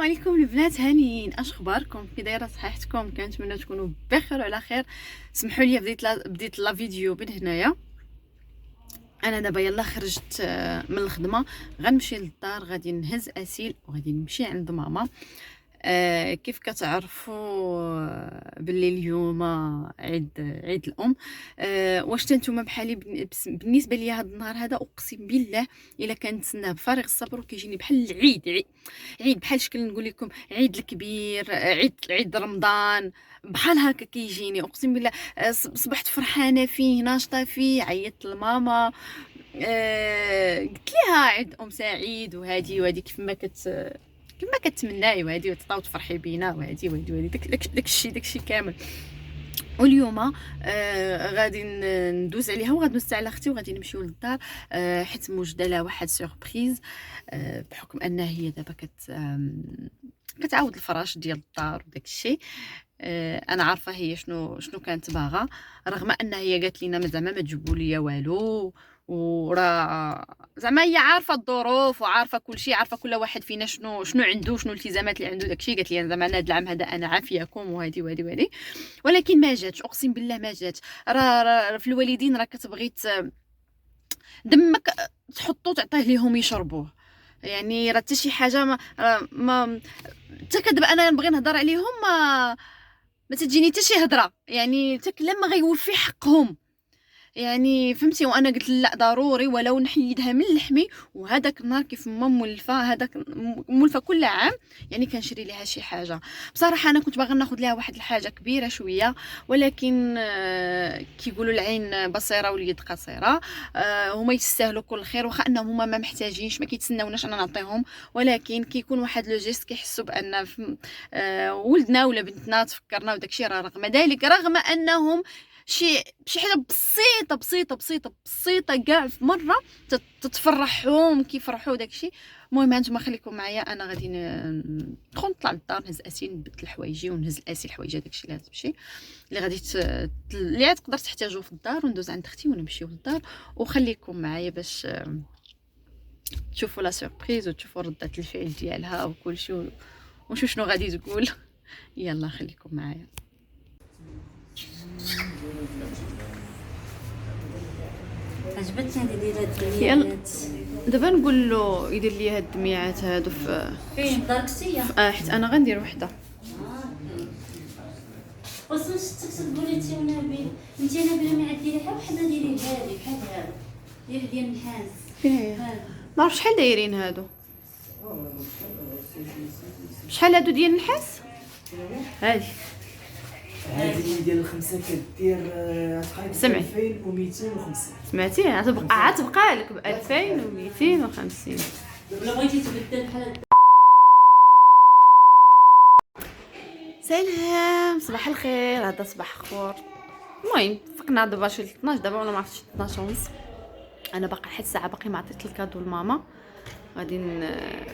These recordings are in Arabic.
عليكم البنات هانيين، اش اخباركم؟ كي دايره صحيحتكم؟ كنتمنى تكونوا بخير وعلى خير. سمحوا لي بديت لا فيديو من هنايا. انا دابا يلا خرجت من الخدمه، غنمشي للدار، غادي نهز اسيل وغادي نمشي عند ماما. كيف كتعرفوا باللي اليوم عيد الام. واش نتوما بحالي؟ بالنسبه لي هذا النهار هذا اقسم بالله الا كنتسناه بفارغ الصبر، وكيجيني بحال العيد، عيد بحال شكل نقول لكم عيد الكبير، عيد رمضان، بحال هكا كيجيني اقسم بالله. صبحت فرحانه فيه، ناشطه فيه، عيطت لماما، قلت لها عيد ام سعيد وهادي كيف ما كتمناي، وهادي وتفرحي بينا، وهادي داكشي كامل. واليوم غادي ندوز عليها، وغندوز على اختي، وغادي نمشيو للدار، حيت موجده لها واحد سوربريز، بحكم ان هي دابا كتعاود الفراش ديال الدار وداك الشيء. انا عارفه هي شنو كانت باغا، رغم ان هي قالت لينا زعما ما تجيبوا ليا والو، وراه زعما هي عارفه الظروف وعارفه كل شيء، عارفه كل واحد فينا شنو عنده، شنو الالتزامات اللي عنده داكشي. قالت لي زعما انا هذا العام هذا انا عافياكم وهادي، ولكن ما جاتش، اقسم بالله ما جاتش. راه في الوالدين راه كتبغي دمك تحطو تعطيه ليهم يشربوه، يعني راه حتى شي حاجه ما حتى كدابا انا نبغي نهضر عليهم، ما تجيني حتى شي هضره، يعني حتى لما غيوفي حقهم، يعني فهمتي. وانا قلت لا ضروري ولو نحيدها من لحمي. وهذاك النهار كيف ما مولفه، هذاك مولفه كل عام، يعني كنشري لها شي حاجه. بصراحه انا كنت باغا ناخذ لها واحد الحاجه كبيره شويه، ولكن كيقولوا العين بصيره واليد قصيره. هما يستاهلوا كل خير، واخا انهم هما ما محتاجينش، ما كيتسناوناش انا نعطيهم، ولكن كيكون واحد لو جيست كيحسوا بان ولدنا ولا بنتنا تفكرنا وداكشي. رغم ذلك، رغم انهم شي حاجه بسيطه كاع، في مره تتفرحهم كيفرحوا داكشي. المهم انتما خليكم معايا، انا غادي ندخل نطلع للدار، نهز اسيل، نبدل حوايجي ونهز الاسيل حوايجها داكشي اللي غتمشي، اللي غادي اللي تقدر تحتاجو في الدار، وندوز عند اختي ونمشيو للدار. وخليكم معايا باش تشوفوا لا سوربريز وتشوفوا ردة الفعل ديالها وكل شيء، ونشوف شنو غادي تقول. يلا خليكم معايا. عجبتني هذه ديال هاد يلا الدميات. دابا نقول له يدير لي هاد الدميعات هادو فين دارك سيا؟ حيت انا غندير وحده. وصل شفتك تقولي انت ونبيل، انت نبيل ما عندي لها وحده ديري هذه بحال هذا ديال النحاس. فين هي؟ ما عرفتش شحال دايرين هادو، شحال هادو ديال النحاس؟ هادي ديال الخمسه كدير سمعي 2250. سمعتي؟ عتبقى لك ب 2250. ولا بغيتي تبدل بحال سلام، صباح الخير، هذا صباح خور. المهم فقنا دابا شي 12 دابا، ولا ما عرفتش 12 ونص. انا باقي لحد الساعه باقي ما عطيت الكادو لماما. غادي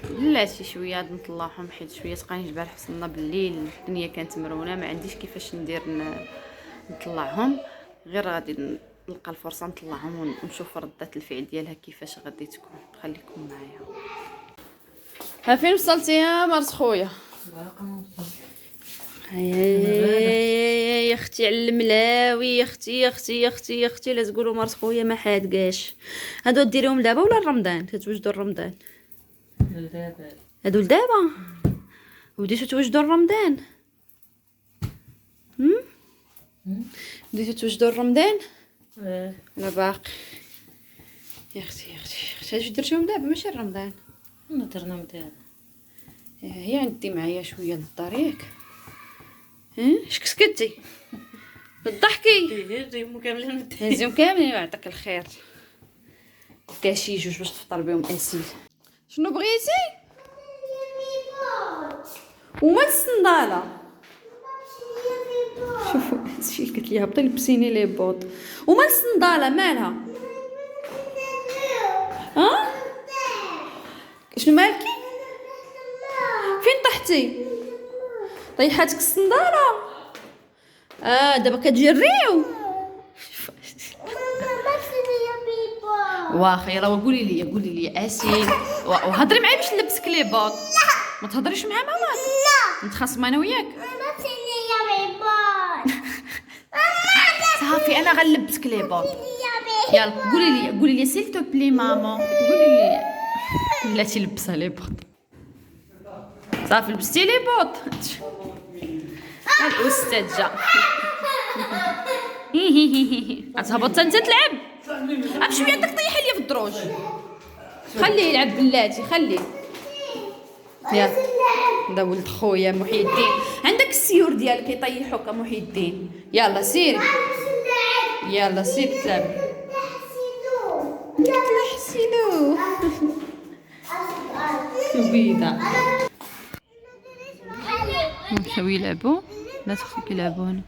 بلاتي شويه نطلعهم، حيت شويه تقاني البارح وصلنا بالليل، الدنيا كانت مرونه، ما عنديش كيفاش ندير نطلعهم، غير غادي نلقى الفرصه نطلعهم ونشوف ردة الفعل ديالها كيفاش غادي تكون. خليكم معايا. ها فين وصلتي يا مرت خويا؟ يا اختي على الملاوي، يا اختي لا تقولوا مرت خويا ما حادقاش. هادو ديريهم دابا ولا رمضان؟ تتوجدوا رمضان هادو لدابا؟ وديتو توجدوا رمضان؟ بديتو توجدوا رمضان؟ لا باقي. يا اختي هادو درتيهم دابا ماشي رمضان؟ درنا دابا. هي عندي معايا شويه للدار ياك. اش كسكتي بالضحكي؟ هزيهم كاملين هزيهم كاملين ويعطيك الخير. كاع شي جوج باش تفطر بهم اسيل. شنو بغيتي؟ وما الصنداله؟ شوفوا هادشي اللي قلت ليها، بطي لبسيني لي بوط. وما الصنداله مالها؟ شنو مالكي؟ فين طحتي؟ طيحاتك الصنداله؟ دابا كتجريو. واخا يلا قولي لي اسيل وهضري معايا باش نلبسك لي بوط. ما تهضريش مع ماما. لا نتخاصم انا وياك. صافي انا غنلبسك لي بوط. يلا قولي لي سيل تو بلي ماما، قولي لي. بلاتي لبسها لي بوط. صافي لبستي لي بوط. الاستاذ جا. تهبط انت تلعب. امشي بيدك طيحي لي في الدروج. خليه يلعب بلاتي خليه. يلا دا ولد خويا محي الدين، عندك السيور ديالك يطيحوك محي الدين. يلا سيري يلا سيري تلعبي. لا حسينو بيضة مشاو يلعبوا. لا تخليك يلعبوا هنا.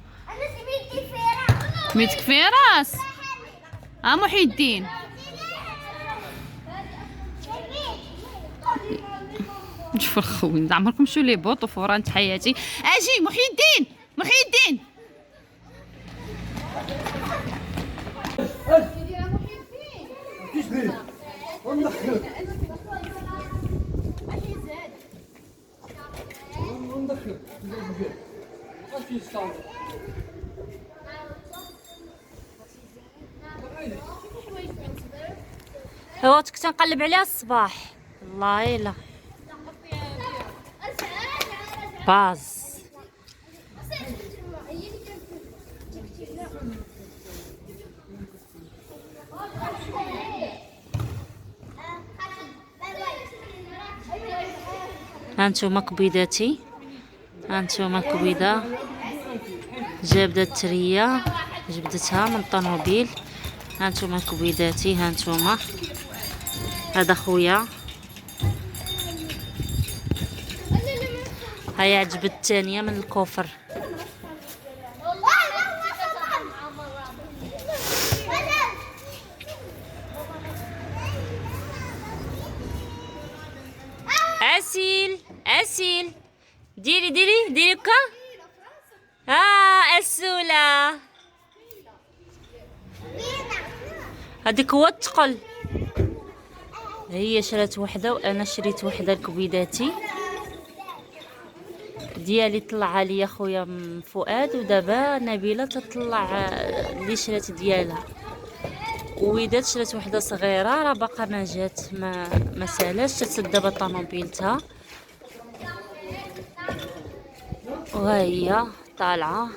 ميتك في راس محي الدين. شوفوا الخوين عمركم شو لي بوط وفورانت حياتي. اجي محي الدين محي الدين. هو كنت نقلب عليها الصباح والله الا باز. هانتوما كبيداتي، هانتوما كبيده جابده التريه جبدتها من الطوموبيل. هانتوما كبيداتي، هانتوما هذا خويا. هيا عجبت الثانيه من الكفر. اسيل ديري هكا. السوله هذيك هو الثقل. هي شرات وحده وانا شريت وحده لكبيداتي ديالي. طلع لي خويا فؤاد ودابا نبيله تطلع اللي شرات ديالها. ويدات شرات وحده صغيره راه باقا ما جات ما سالاش تسد دابا طوموبيلتها. وهي طالعه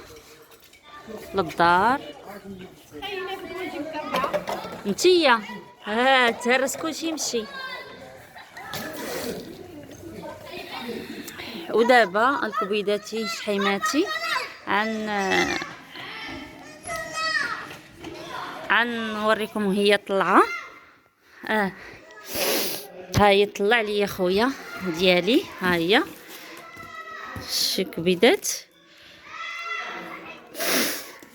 للدار. نتيا تهرس كلشي يمشي. ودابا الكبيداتي شحيماتي عن نوريكم وهي طلعه. هاي طلع لي خويا ديالي. ها هي شي كبيدات.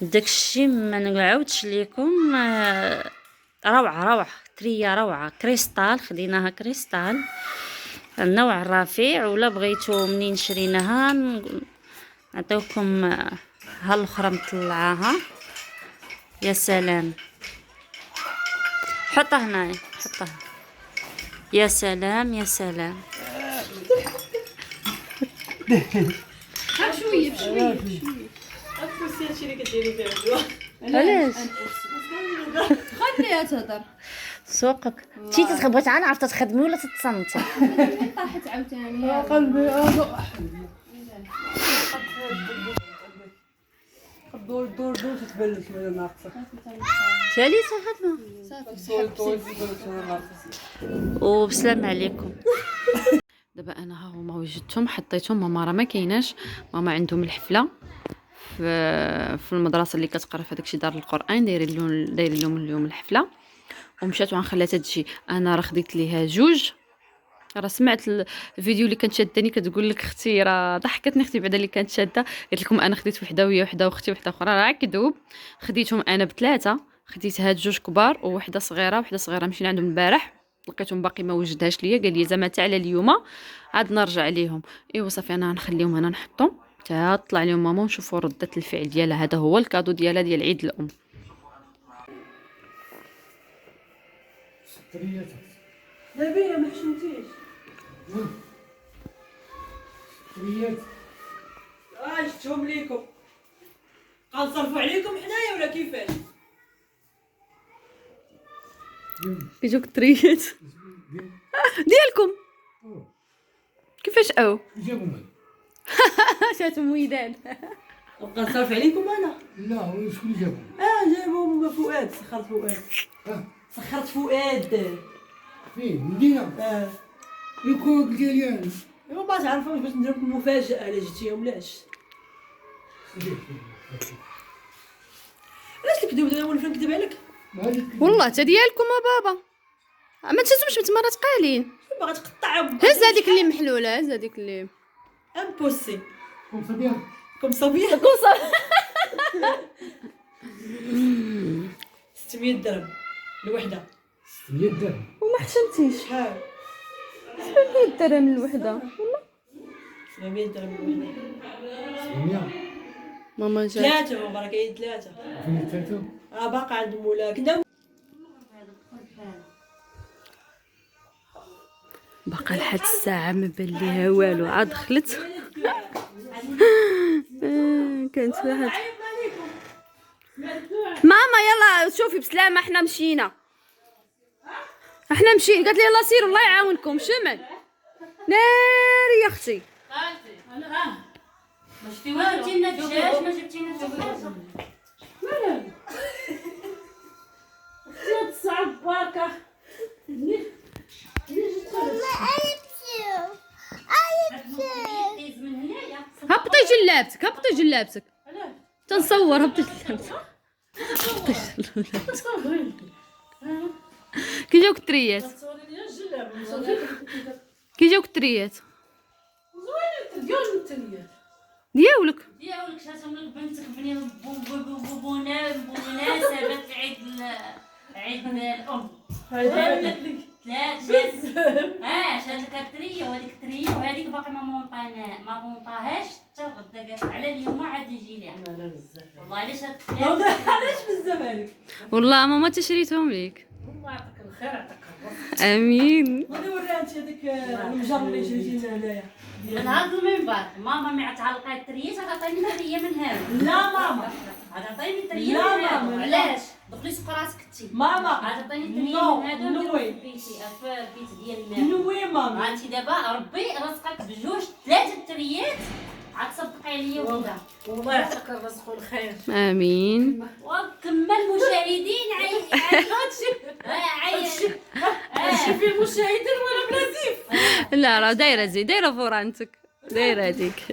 داكشي ما نعاودش ليكم. روعه تريه روعه. كريستال خديناها كريستال النوع الرفيع. ولا بغيتو منين شريناها نعطيوكم ها الاخرى مطلعاها. يا سلام حطها هنايا حطها. يا سلام بشويه علاش خليها تهضر. سوقك تي تتخبط انا عرفت تخدمي ولا تتصنتي. طاحت عاوتاني قلبي دور تتبلش ولا ناقصه. ثالثه خدمه. وبسلام عليكم. دابا انا ها هما وجدتهم حطيتهم. ماما راه ما كايناش. ماما عندهم الحفله في المدرسه اللي كتقرا في هذاك دار القران. دايرين لهم اليوم الحفله. ومشات وغنخليها تجي. انا راه خديت ليها جوج. راه سمعت الفيديو اللي كانت شاداني كتقول لك اختي راه ضحكتني. اختي بعدا اللي كانت شاده قلت لكم انا خديت وحده وهي وحده واختي وحده اخرى راه كذوب. خديتهم انا بثلاثه. خديت هاد جوج كبار ووحده صغيره. وحده صغيره مشينا عندهم البارح لقيتهم باقي ما وجدهاش ليا. قال لي زعما تاع على اليوم عاد نرجع ليهم. ايوا صافي انا غنخليهم هنا نحطهم حتى طلع لهم ماما ونشوفوا ردة الفعل ديالها. هذا هو الكادو ديالها ديال عيد الام. نبيه ما حشمتيش. تريات شفتهم ليكم غنصرفوا عليكم حنايا ولا كيفاش؟ كيجوك التريات ديالكم كيفاش او جابهم شاتهم ويدان نبقى نصرف عليكم انا؟ لا شكون اللي جابهم؟ جابهم فؤاد، سخرت فؤاد. سخرت فؤاد فين المدينة؟ يكون قلت لي انا ايوا ما تعرفوش باش ندير لكم مفاجأة على جيتيهم لاش؟ علاش تكذب دابا ولا فين نكذب عليك؟ والله تا ديالكم بابا ما تشوفش متمرات قالين باغا تقطعهم. هز هذيك اللي محلوله هز هذيك اللي امبوسي كون صبيان كم صبيه 600 درهم الوحده. 600 درهم وما حشمتيش شحال؟ 700 درهم الوحده 700 درهم الوحده. 700 ماما جات ثلاثه هما كاين ثلاثه. فين الثالثة؟ باقي عندهم ولا كنا باقا لحد الساعه ما بان ليها والو عاد دخلت كانت واحد ماما يلا شوفي بسلامه احنا مشينا قالت لي يلا سيروا الله يعاونكم شمل ناري يا اختي ما شفتي ما جبتينا الدجاج ما جبتينا حتى حاجه تصعب باكا هبطي جلابتك تنصور هبطي جلابتك كي جاوك التريات ديالك شاتهم لك بنتك بمناسبة عيد الأم. ثلاث شاتك الترية وهذيك الترية وهذيك باقي ما مونطاهاش حتى غدا قالت على اليوم عاد يجي ليها. والله علاش علاش بزاف عليك؟ والله ماما تشريتهم ليك الله يعطيك الخير يعطيك امين غادي نوريها انت هذيك المجر اللي جيتينا هنايا. من هذا المنبر ماما ما تعلقات التريات غتعطيني ترية من هذا. لا ماما غتعطيني ترية لا من هذا. ماما، علاش؟ دخلي سوق راسك انتي. ماما غتعطيني ترية نو، من هذا نو ونديرو واي. في بيتي في البيت ديال المال. نوي ماما. انت دابا ربي رزقك بجوج ثلاثة تريات عاد تصدقي عليا وحده. والله يعطيك الرزق والخير. امين وكمل المشاهدين شوفي المشاهدين وانا بنزيف. لا راه دايره فورانتك دايره هذيك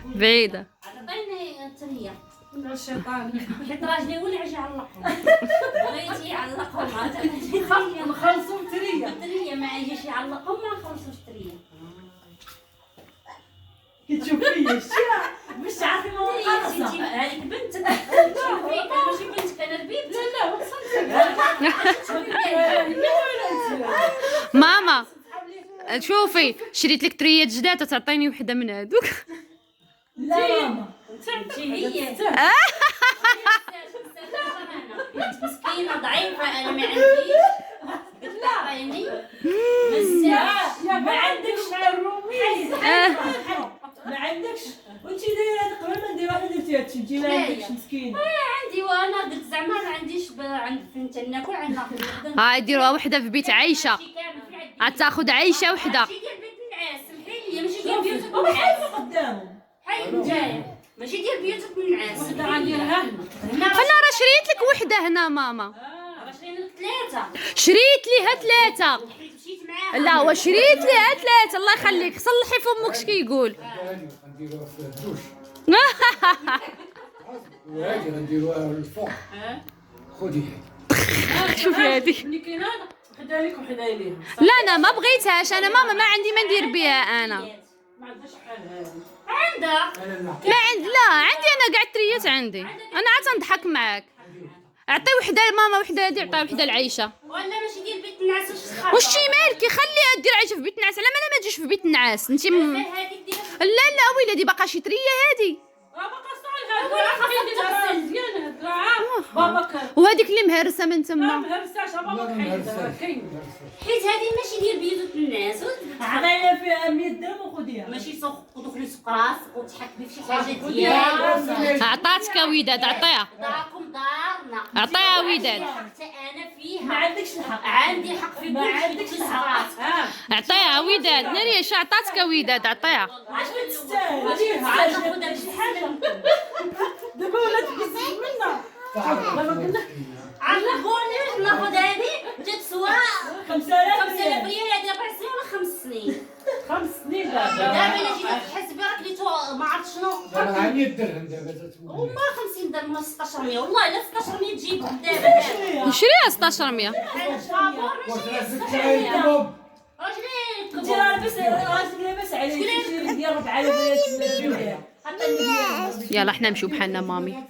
بعيده عطيني ترية الشيطان حيت راجلي ولا عجي علقهم بغيتي يعلقهم عطيني نخلصوا تريه. ترية ما يجيش يعلقهم ما نخلصوش ترية. كتشوف فيا الشيا باش تعرفي ما انتي هذيك بنتك ماشي بنتك انا ربيت. لا ماما شوفي شريت لك تريات جداد تعطيني وحده من هذوك لا ماما هي مسكينه ضعيفه انا ما عنديش. لا عيني بزاف ما عندكش الرومي ما عندكش وانتي دايره هذا قبل ما ندير واحد درتي هادشي انتي ما عندكش مسكينه. عندي وانا قلت زعما ما عنديش عند فين تناكل عندنا هاي ديروها وحده في بيت عايشه عاد تاخذ عايشه وحده ماشي ديال بيت النعاس سمحي لي ماشي ديال بيوتك هما النعاس حيدوا قدامهم. حي جايه ماشي ديال بيوتك النعاس. غنديرها هنا انا راه شريت لك وحده هنا ماما راه شرينا لك ثلاثه شريت ليها ثلاثه مشيت معاها. لا هو شريت ليها ثلاثه الله يخليك صلحي فمك اش كيقول غنديروها في الدوش وهادي غنديروها للفوق خذي شوفي هذه ملي كاين هذا وحده ليك وحده ليها. لا انا ما بغيتهاش انا ماما ما عندي ما ندير بها انا ما عندهاش بحال هذه. عندها ما عند لا عندي انا كاع التريات عندي انا عاد نضحك معاك اعطي وحده لماما وحده هادي عطي وحده لعيشه ولا ماشي ديال بيت النعاس واش تخرب. وشي مالكي خليها دير عايشه في بيت النعاس على ما تجيش في بيت النعاس انت هذيك ديال لا لا ويلي باقا شي تريه هادي راه باقا صاير بابا كان وهذيك اللي مهرسه من ما تما مهرساش بابا كحيدها كاين حيت هذه ماشي ديال بيوت الناس عطينا فيها 100 درهم وخديها ماشي سوق ودخلي سوق راسك وتحكمي في شي حاجه ديالك عطاتك وداد عطيها داركم دارنا عطيها وداد حتى انا ما فيها عندكش الحق عندي الحق في ما كل شيء عندكش دخلي سوق الحق راسك عطيها وداد نريش عطاتك وداد عطيها علاش ما تستاهل ماشي عاد حاجه ناخذ شي حاجه دابا ولات بزاف منا عاد نقول ناخذ هذه تتسوى 5000 5000 ريال هذه 4 سنين ولا 5 سنين 5 سنين دابا دابا الا جيتي تحسبي راك ليتو ما عرفت شنو دابا 100 درهم دابا تتولي. وما 50 درهم ولا 1600 والله الا 1600 تجيبهم دابا وشريها 1600 راجلين انت راه لاباس عليك تشري ديال 4000 درهم حتى يلا حنا نمشيو بحالنا مامي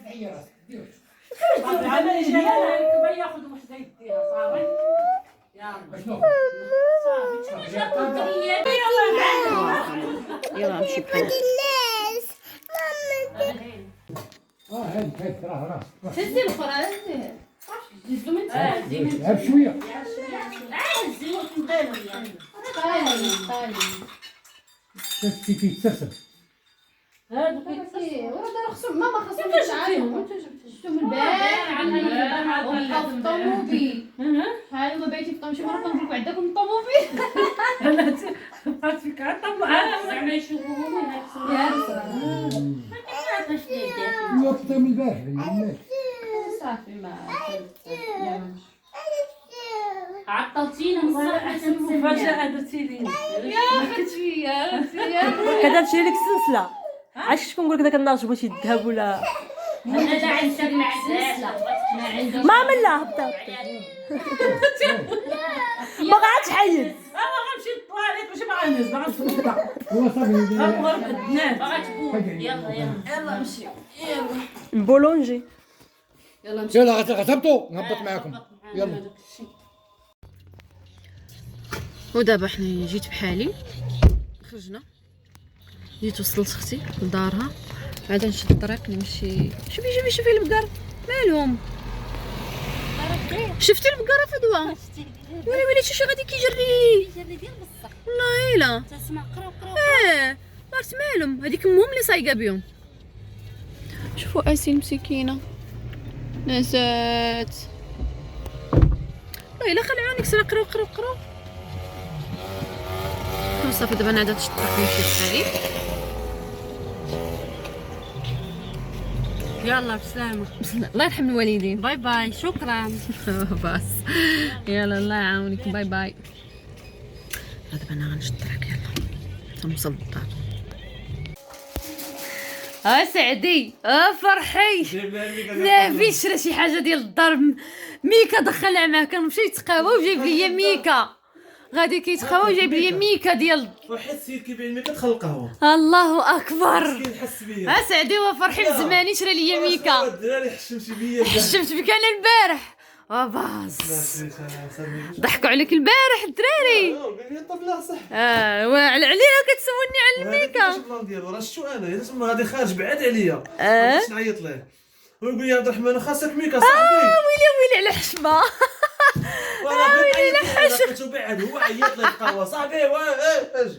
عمل جلاله كبا ياخذ وحده يديها صافي شنو؟ يلا نمشي بحالنا هاي راه هزي الاخرى هزي هزو من لعب شويه. شفتي تيتسرسب. ماما خصهم يتعلموا شفتو من البارح وبقاو في الطوموبيل هاي ما بغيتي في الطوموبيل شي مره كنقول لكم عندكم الطوموبيل بقات فيك عطا زعما يشوفوهم ينقصوا الوقت من البارح صافي ما عطلتينا من الصباح مفاجأة درتي لي كذا تشري لك السلسله علاش كنقول لك داك النهار بغيتي الذهب ولا انا لا عندك ما عندهاش ما عندهاش ما عملها هبطت باغا تحيد انا غنمشي للطواليت ماشي باغا نهز باغا نصدق هو صافي غنغرب الدنان باغا تبوح يلا يلا بولونجي يلا غتهبطوا نهبط معاكم يلا. ودابا حنا جيت بحالي خرجنا جيت وصلت اختي لدارها عاد نشد الطريق نمشي شوفي البقر مالهم شفتي البقره فدوى ويلي شي غادي كيجري ديال بصح والله الا تسمع قرا عرفت مالهم هذيك امهم اللي صايقه بهم شوفوا اسي مسكينه نسات والله الا خلعوني كسر قراو صافي دابا انا عاد نشد الطريق نمشي بحالي يلا بسلامة الله يرحم الوالدين باي باي شكرا بس يلا الله يعاونك باي دابا انا غنشد الطريق يلا تنوصل للدار سعدي فرحي نافي شرا شي حاجه ديال الدار ميكا دخلها معاه كنمشي يتقهوى وجايب ليا ميكا غادي كيتقهوى وجايب ليا ميكا ديال وحيت سير كيبيع الميكا دخل القهوه الله اكبر كينحس بيا سعدي وفرحي بزماني شرا ليا ميكا الدراري حشمتي بيا حشمت بك انا البارح باز ضحكوا عليك البارح الدراري قال لي طب لا صح عليها كتسولني على الميكا البلان ديالو راه شتو انا تما غادي خارج بعاد عليا باش نعيط ليه ويقول لي عبد الرحمن خاصك ميكا صاحبي ويلي على حشمه وانا بغيت لقيتو بعد هو عيط لي القهوه صاحبي اجي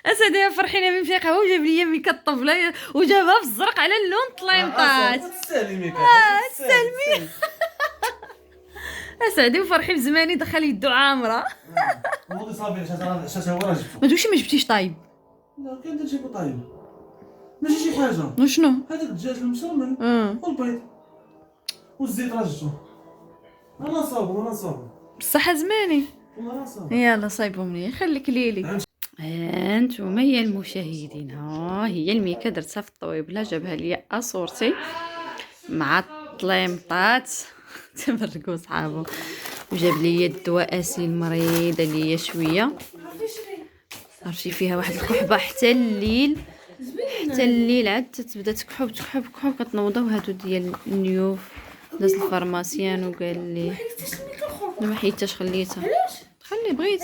اسعدي فرحينا بمشي قهوه وجاب لي ميكا الطفله وجابها في الزرق على اللون طليمطات تستاهلي ميكا تستاهلي اسعدي وفرحي بزماني دخل يدو عامره هو صافي شاشه هو راه جبتو ما تقولش ما جبتيش طايب لا كاين داك الشيء طايب ماشي شي حاجه وشنو هذاك الدجاج المسرمن والبيض والزيت راه جبتو انا صابر بصح زماني والله راه صابر يلا صايبهم لي خليك ليلي انتوما يا المشاهدين هي الميكا درتها في الطويبله جابها لي صورتي مع الطليمطات تبرقوا صحابو وجاب لي الدواء اسي المريضه ليا شويه عرفتي فيها واحد الكحبه حتى الليل عاد تبدا تكحب كتنوضوا هادو ديال النيوف داز الفارماسيان وقال لي ما حيتاش خليتها خلي بغيت